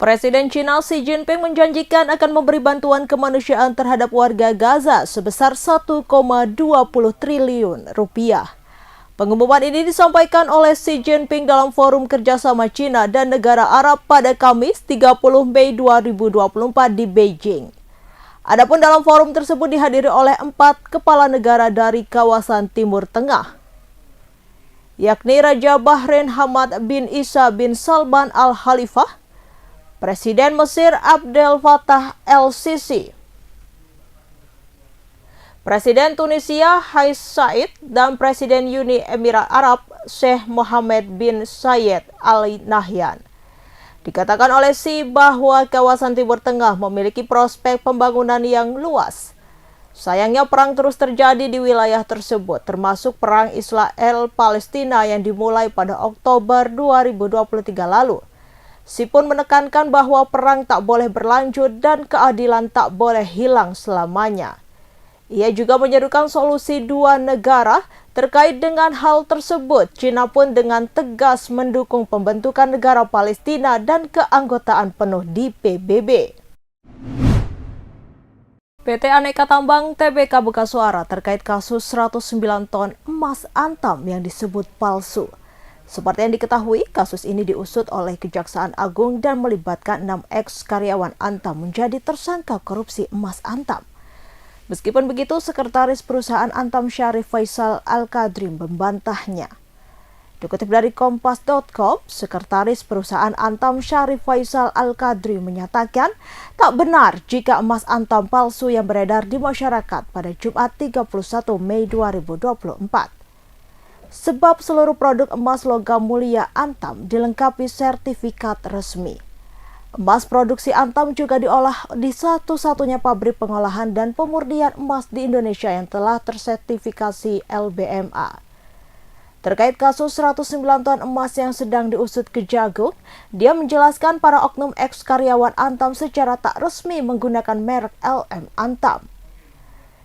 Presiden China Xi Jinping menjanjikan akan memberi bantuan kemanusiaan terhadap warga Gaza sebesar 1,20 triliun rupiah. Pengumuman ini disampaikan oleh Xi Jinping dalam forum kerjasama China dan negara Arab pada Kamis 30 Mei 2024 di Beijing. Adapun dalam forum tersebut dihadiri oleh 4 kepala negara dari kawasan Timur Tengah, yakni Raja Bahrain Hamad bin Isa bin Salman Al Khalifah, Presiden Mesir Abdel Fattah El-Sisi, Presiden Tunisia Kais Saied, dan Presiden Uni Emirat Arab Sheikh Mohammed bin Zayed Al Nahyan. Dikatakan oleh Xi bahwa kawasan Timur Tengah memiliki prospek pembangunan yang luas. Sayangnya perang terus terjadi di wilayah tersebut, termasuk perang Israel-Palestina yang dimulai pada Oktober 2023 lalu. Xi pun menekankan bahwa perang tak boleh berlanjut dan keadilan tak boleh hilang selamanya. Ia juga menyerukan solusi dua negara. Terkait dengan hal tersebut, China pun dengan tegas mendukung pembentukan negara Palestina dan keanggotaan penuh di PBB. PT Aneka Tambang Tbk buka suara terkait kasus 109 ton emas Antam yang disebut palsu. Seperti yang diketahui, kasus ini diusut oleh Kejaksaan Agung dan melibatkan 6 ex-karyawan Antam menjadi tersangka korupsi emas Antam. Meskipun begitu, Sekretaris Perusahaan Antam Syarif Faisal Al-Qadri membantahnya. Dikutip dari Kompas.com, Sekretaris Perusahaan Antam Syarif Faisal Al-Qadri menyatakan tak benar jika emas Antam palsu yang beredar di masyarakat pada Jumat 31 Mei 2024. Sebab seluruh produk emas logam mulia Antam dilengkapi sertifikat resmi. Emas produksi Antam juga diolah di satu-satunya pabrik pengolahan dan pemurnian emas di Indonesia yang telah tersertifikasi LBMA. Terkait kasus 109 ton emas yang sedang diusut Kejagung, dia menjelaskan para oknum ex-karyawan Antam secara tak resmi menggunakan merek LM Antam.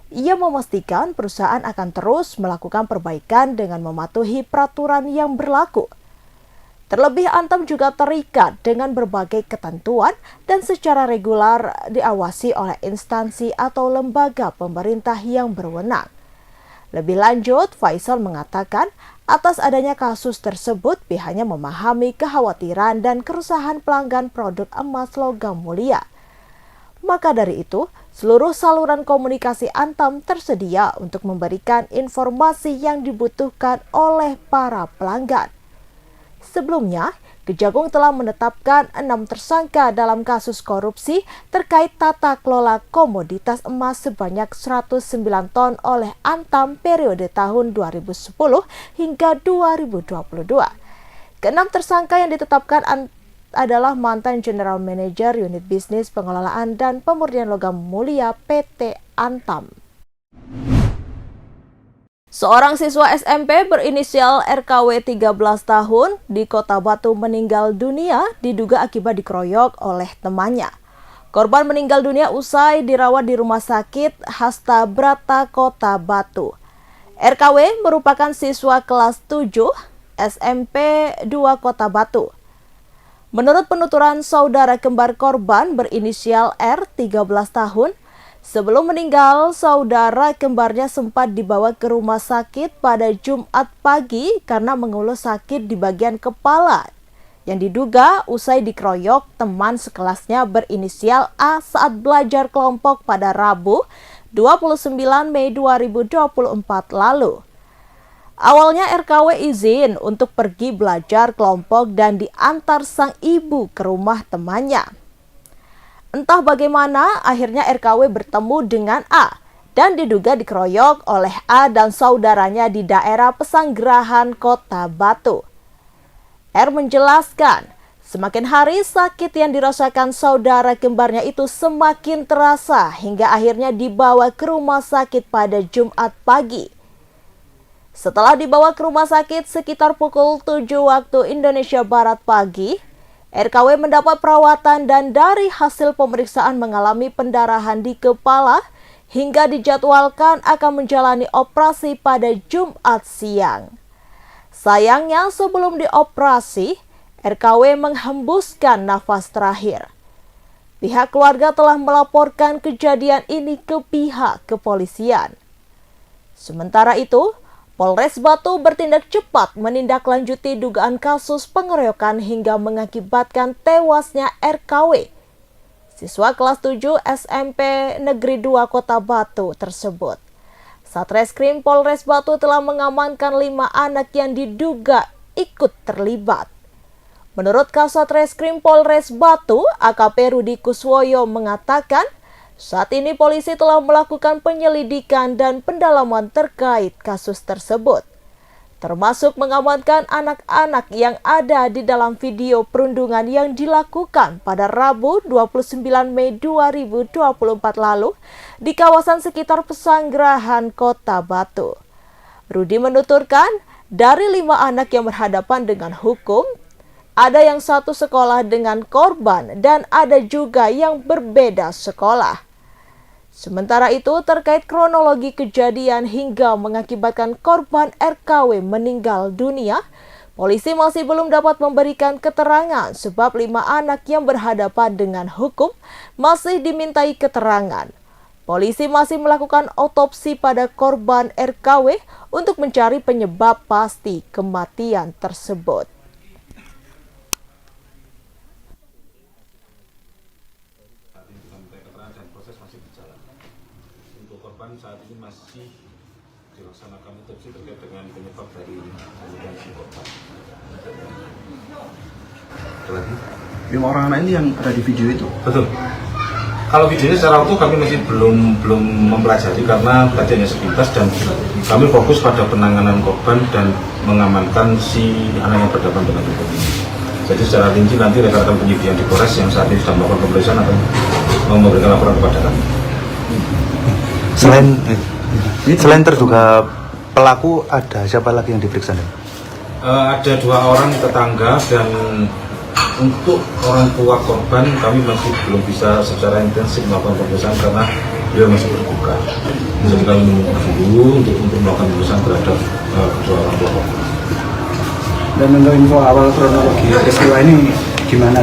Ia memastikan perusahaan akan terus melakukan perbaikan dengan mematuhi peraturan yang berlaku. Terlebih, Antam juga terikat dengan berbagai ketentuan dan secara reguler diawasi oleh instansi atau lembaga pemerintah yang berwenang. Lebih lanjut, Faisal mengatakan atas adanya kasus tersebut pihaknya memahami kekhawatiran dan keresahan pelanggan produk emas logam mulia. Maka dari itu, seluruh saluran komunikasi Antam tersedia untuk memberikan informasi yang dibutuhkan oleh para pelanggan. Sebelumnya, Kejagung telah menetapkan 6 tersangka dalam kasus korupsi terkait tata kelola komoditas emas sebanyak 109 ton oleh Antam periode tahun 2010 hingga 2022. Keenam tersangka yang ditetapkan adalah mantan General Manager Unit Bisnis Pengelolaan dan Pemurnian Logam Mulia PT Antam. Seorang siswa SMP berinisial RKW 13 tahun di Kota Batu meninggal dunia diduga akibat dikeroyok oleh temannya. Korban meninggal dunia usai dirawat di Rumah Sakit Hasta Brata Kota Batu. RKW merupakan siswa kelas 7 SMP 2 Kota Batu. Menurut penuturan saudara kembar korban berinisial R 13 tahun, sebelum meninggal, saudara kembarnya sempat dibawa ke rumah sakit pada Jumat pagi karena mengeluh sakit di bagian kepala yang diduga usai dikeroyok teman sekelasnya berinisial A saat belajar kelompok pada Rabu 29 Mei 2024 lalu. Awalnya RKW izin untuk pergi belajar kelompok dan diantar sang ibu ke rumah temannya. Entah bagaimana, akhirnya RKW bertemu dengan A dan diduga dikeroyok oleh A dan saudaranya di daerah Pesanggerahan Kota Batu. R menjelaskan, semakin hari sakit yang dirasakan saudara kembarnya itu semakin terasa hingga akhirnya dibawa ke rumah sakit pada Jumat pagi. Setelah dibawa ke rumah sakit sekitar pukul 7 waktu Indonesia Barat pagi, RKW mendapat perawatan dan dari hasil pemeriksaan mengalami pendarahan di kepala hingga dijadwalkan akan menjalani operasi pada Jumat siang. Sayangnya sebelum dioperasi, RKW menghembuskan nafas terakhir. Pihak keluarga telah melaporkan kejadian ini ke pihak kepolisian. Sementara itu, Polres Batu bertindak cepat menindaklanjuti dugaan kasus pengeroyokan hingga mengakibatkan tewasnya RKW, siswa kelas 7 SMP Negeri 2 Kota Batu tersebut. Satreskrim Polres Batu telah mengamankan 5 anak yang diduga ikut terlibat. Menurut Kasatreskrim Polres Batu, AKP Rudi Kuswoyo mengatakan, saat ini polisi telah melakukan penyelidikan dan pendalaman terkait kasus tersebut, termasuk mengamankan anak-anak yang ada di dalam video perundungan yang dilakukan pada Rabu 29 Mei 2024 lalu di kawasan sekitar Pesanggerahan Kota Batu. Rudi menuturkan, dari 5 anak yang berhadapan dengan hukum, ada yang satu sekolah dengan korban dan ada juga yang berbeda sekolah. Sementara itu, terkait kronologi kejadian hingga mengakibatkan korban RKW meninggal dunia, polisi masih belum dapat memberikan keterangan sebab 5 anak yang berhadapan dengan hukum masih dimintai keterangan. Polisi masih melakukan otopsi pada korban RKW untuk mencari penyebab pasti kematian tersebut. Untuk korban saat ini masih dilaksanakan otopsi terkait dengan penyebab dari kematian si korban. Lagi 5 orang anak ini yang ada di video itu? Betul. Kalau videonya secara utuh kami masih belum mempelajari karena tadi hanya sepintas dan kami fokus pada penanganan korban dan mengamankan si anak yang berhadapan dengan hukum ini. Jadi secara rinci nanti rekan-rekan penyidikan di Polres yang saat ini sedang melakukan pemeriksaan akan memberikan laporan kepada kami. Selain terduga pelaku, ada siapa lagi yang diperiksa? Ada 2 orang tetangga dan untuk orang tua korban kami masih belum bisa secara intensif melakukan pemeriksaan karena dia masih berduka. Jadi kami menunggu dulu untuk melakukan pemeriksaan terhadap kedua orang tua korban. Dan untuk info awal kronologi peristiwa ini gimana?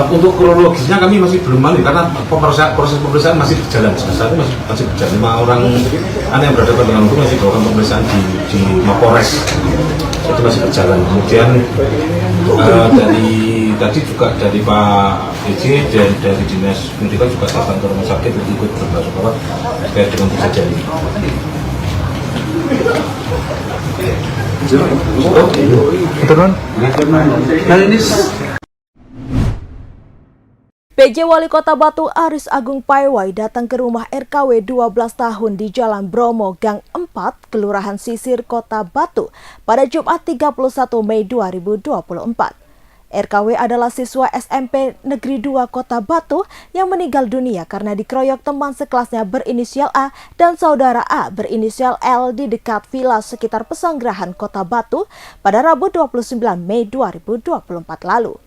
Untuk kronologisnya kami masih belum mandi karena proses pemeriksaan masih berjalan. Saat ini masih berjalan. 5 orang anak yang berhadapan dengan hukum masih melakukan pemeriksaan di Mapolres. Jadi masih berjalan. Kemudian dari tadi juga dari Pak DJ dan dari Dinas Pendidikan juga datang ke rumah sakit untuk ikut berbahasa terkait dengan kejadian ini. PJ Wali Kota Batu Aris Agung Paiwai datang ke rumah RKW 12 tahun di Jalan Bromo Gang 4, Kelurahan Sisir, Kota Batu pada Jumat 31 Mei 2024. RKW adalah siswa SMP Negeri 2 Kota Batu yang meninggal dunia karena dikeroyok teman sekelasnya berinisial A dan saudara A berinisial L di dekat villa sekitar Pesanggerahan Kota Batu pada Rabu 29 Mei 2024 lalu.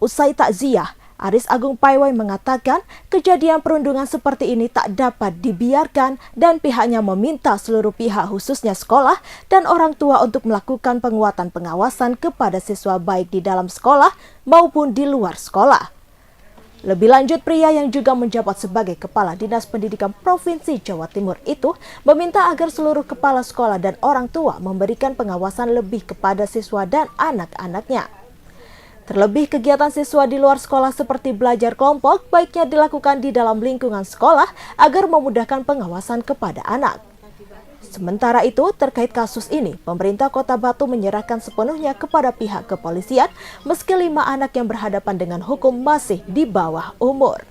Usai takziah, Aris Agung Paiwai mengatakan kejadian perundungan seperti ini tak dapat dibiarkan dan pihaknya meminta seluruh pihak khususnya sekolah dan orang tua untuk melakukan penguatan pengawasan kepada siswa baik di dalam sekolah maupun di luar sekolah. Lebih lanjut, pria yang juga menjabat sebagai Kepala Dinas Pendidikan Provinsi Jawa Timur itu meminta agar seluruh kepala sekolah dan orang tua memberikan pengawasan lebih kepada siswa dan anak-anaknya. Terlebih kegiatan siswa di luar sekolah seperti belajar kelompok baiknya dilakukan di dalam lingkungan sekolah agar memudahkan pengawasan kepada anak. Sementara itu, terkait kasus ini, pemerintah Kota Batu menyerahkan sepenuhnya kepada pihak kepolisian meski 5 anak yang berhadapan dengan hukum masih di bawah umur.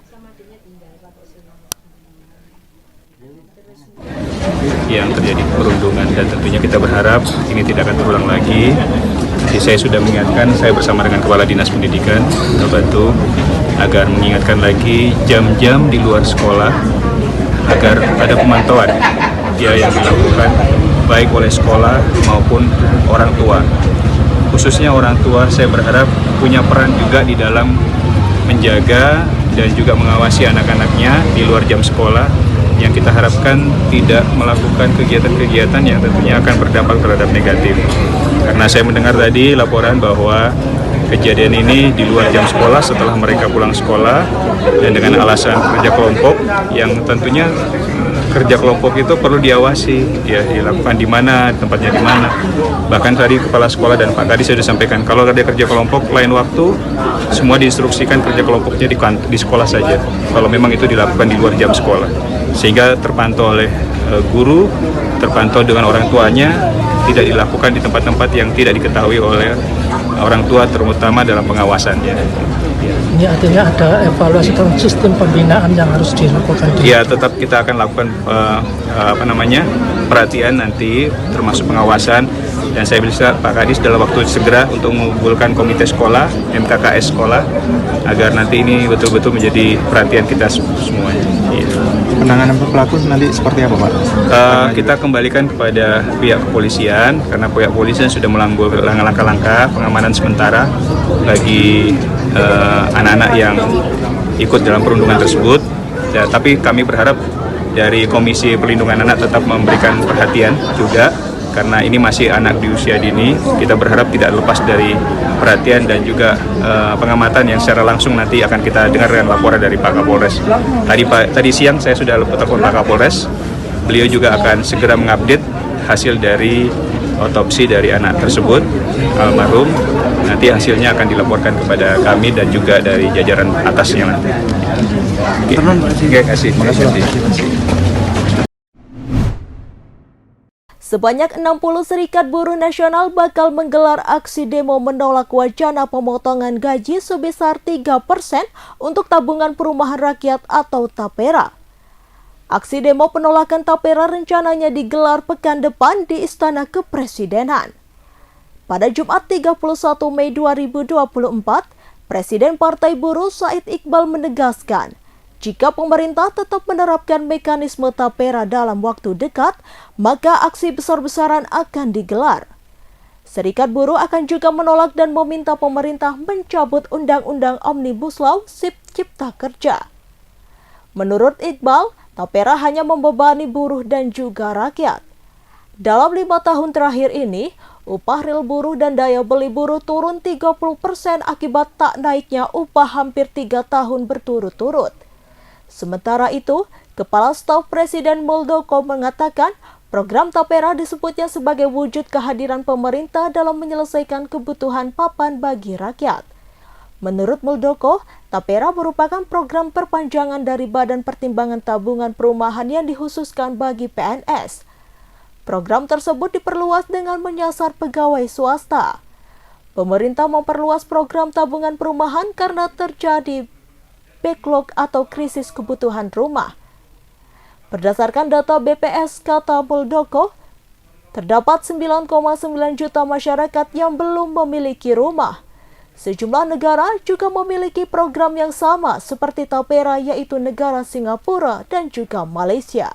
Yang terjadi perundungan dan tentunya kita berharap ini tidak akan terulang lagi. Jadi saya sudah mengingatkan, saya bersama dengan Kepala Dinas Pendidikan Kota Batu agar mengingatkan lagi jam-jam di luar sekolah agar ada pemantauan yang dilakukan baik oleh sekolah maupun orang tua. Khususnya orang tua saya berharap punya peran juga di dalam menjaga dan juga mengawasi anak-anaknya di luar jam sekolah, yang kita harapkan tidak melakukan kegiatan-kegiatan yang tentunya akan berdampak terhadap negatif. Karena saya mendengar tadi laporan bahwa kejadian ini di luar jam sekolah setelah mereka pulang sekolah dan dengan alasan kerja kelompok yang tentunya kerja kelompok itu perlu diawasi, ya dilakukan di mana, tempatnya di mana. Bahkan tadi kepala sekolah dan Pak Kadis sudah sampaikan kalau ada kerja kelompok lain waktu semua diinstruksikan kerja kelompoknya di sekolah saja. Kalau memang itu dilakukan di luar jam sekolah, sehingga terpantau oleh guru, terpantau dengan orang tuanya, tidak dilakukan di tempat-tempat yang tidak diketahui oleh orang tua, terutama dalam pengawasannya. Ini artinya ada evaluasi dalam sistem pembinaan yang harus dilakukan. Ya, tetap kita akan lakukan perhatian nanti, termasuk pengawasan. Dan saya bisa Pak Kadis dalam waktu segera untuk mengumpulkan komite sekolah, MKKS sekolah, agar nanti ini betul-betul menjadi perhatian kita semuanya. Ya. Penanganan pelaku nanti seperti apa, Pak? Kita kembalikan kepada pihak kepolisian, karena pihak kepolisian sudah mengambil langkah-langkah pengamanan sementara bagi anak-anak yang ikut dalam perundungan tersebut. Ya, tapi kami berharap dari Komisi Perlindungan Anak tetap memberikan perhatian juga, karena ini masih anak di usia dini. Kita berharap tidak lepas dari perhatian dan juga pengamatan yang secara langsung nanti akan kita dengarkan laporan dari Pak Kapolres. Tadi siang saya sudah telepon Pak Kapolres. Beliau juga akan segera mengupdate hasil dari otopsi dari anak tersebut, almarhum. Nanti hasilnya akan dilaporkan kepada kami dan juga dari jajaran atasnya nanti. Terima kasih. Sebanyak 60 serikat buruh nasional bakal menggelar aksi demo menolak wacana pemotongan gaji sebesar 3% untuk tabungan perumahan rakyat atau TAPERA. Aksi demo penolakan TAPERA rencananya digelar pekan depan di Istana Kepresidenan. Pada Jumat 31 Mei 2024, Presiden Partai Buruh Said Iqbal menegaskan, jika pemerintah tetap menerapkan mekanisme TAPERA dalam waktu dekat, maka aksi besar-besaran akan digelar. Serikat buruh akan juga menolak dan meminta pemerintah mencabut Undang-Undang Omnibus Law Cipta Kerja. Menurut Iqbal, TAPERA hanya membebani buruh dan juga rakyat. Dalam 5 tahun terakhir ini, upah real buruh dan daya beli buruh turun 30% akibat tak naiknya upah hampir 3 tahun berturut-turut. Sementara itu, Kepala Staf Presiden Muldoko mengatakan program TAPERA disebutnya sebagai wujud kehadiran pemerintah dalam menyelesaikan kebutuhan papan bagi rakyat. Menurut Muldoko, TAPERA merupakan program perpanjangan dari Badan Pertimbangan Tabungan Perumahan yang dikhususkan bagi PNS. Program tersebut diperluas dengan menyasar pegawai swasta. Pemerintah memperluas program tabungan perumahan karena terjadi backlog atau krisis kebutuhan rumah. Berdasarkan data BPS, kata Muldoko, terdapat 9,9 juta masyarakat yang belum memiliki rumah. Sejumlah negara juga memiliki program yang sama seperti TAPERA, yaitu negara Singapura dan juga Malaysia.